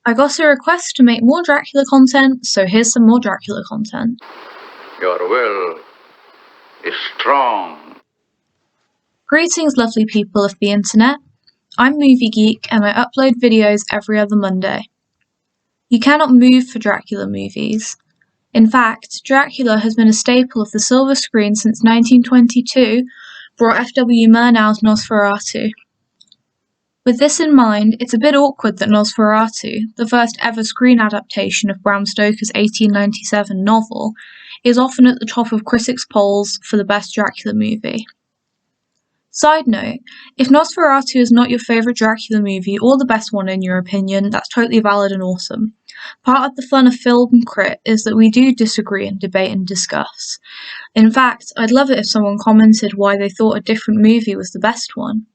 I got a request to make more Dracula content, so here's some more Dracula content. Your will is strong. Greetings, lovely people of the internet. I'm Movie Geek and I upload videos every other Monday. You cannot move for Dracula movies. In fact, Dracula has been a staple of the silver screen since 1922 brought F.W. Murnau's Nosferatu. With this in mind, it's a bit awkward that Nosferatu, the first ever screen adaptation of Bram Stoker's 1897 novel, is often at the top of critics' polls for the best Dracula movie. Side note, if Nosferatu is not your favourite Dracula movie or the best one in your opinion, that's totally valid and awesome. Part of the fun of film crit is that we do disagree and debate and discuss. In fact, I'd love it if someone commented why they thought a different movie was the best one.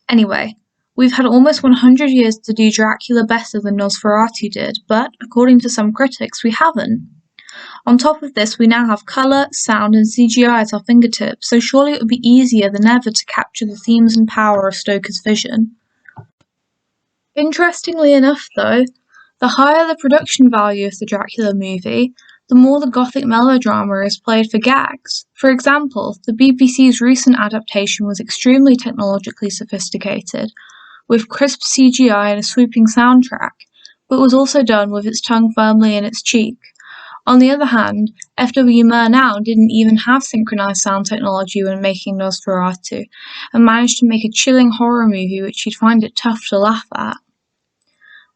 Anyway, we've had almost 100 years to do Dracula better than Nosferatu did, but, according to some critics, we haven't. On top of this, we now have colour, sound and CGI at our fingertips, so surely it would be easier than ever to capture the themes and power of Stoker's vision. Interestingly enough, though, the higher the production value of the Dracula movie, the more the gothic melodrama is played for gags. For example, the BBC's recent adaptation was extremely technologically sophisticated, with crisp CGI and a swooping soundtrack, but was also done with its tongue firmly in its cheek. On the other hand, F.W. Murnau didn't even have synchronized sound technology when making Nosferatu, and managed to make a chilling horror movie which you'd find it tough to laugh at.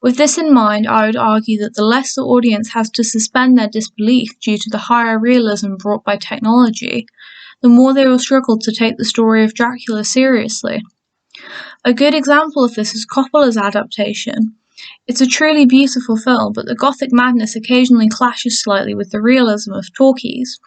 With this in mind, I would argue that the less the audience has to suspend their disbelief due to the higher realism brought by technology, the more they will struggle to take the story of Dracula seriously. A good example of this is Coppola's adaptation. It's a truly beautiful film, but the gothic madness occasionally clashes slightly with the realism of talkies.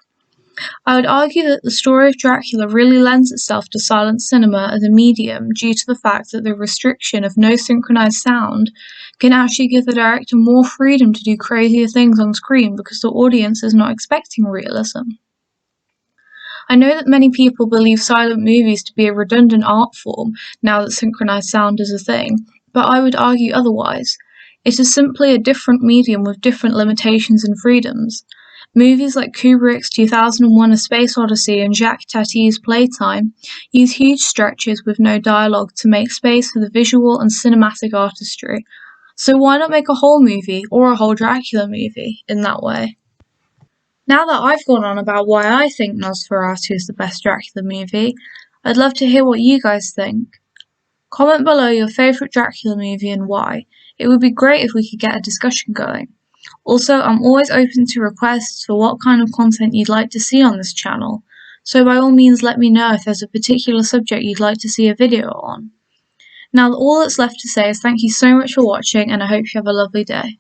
I would argue that the story of Dracula really lends itself to silent cinema as a medium due to the fact that the restriction of no synchronized sound can actually give the director more freedom to do crazier things on screen because the audience is not expecting realism. I know that many people believe silent movies to be a redundant art form now that synchronized sound is a thing, but I would argue otherwise. It is simply a different medium with different limitations and freedoms. Movies like Kubrick's 2001 A Space Odyssey and Jacques Tati's Playtime use huge stretches with no dialogue to make space for the visual and cinematic artistry. So why not make a whole movie, or a whole Dracula movie, in that way? Now that I've gone on about why I think Nosferatu is the best Dracula movie, I'd love to hear what you guys think. Comment below your favourite Dracula movie and why. It would be great if we could get a discussion going. Also, I'm always open to requests for what kind of content you'd like to see on this channel, so by all means let me know if there's a particular subject you'd like to see a video on. Now all that's left to say is thank you so much for watching and I hope you have a lovely day.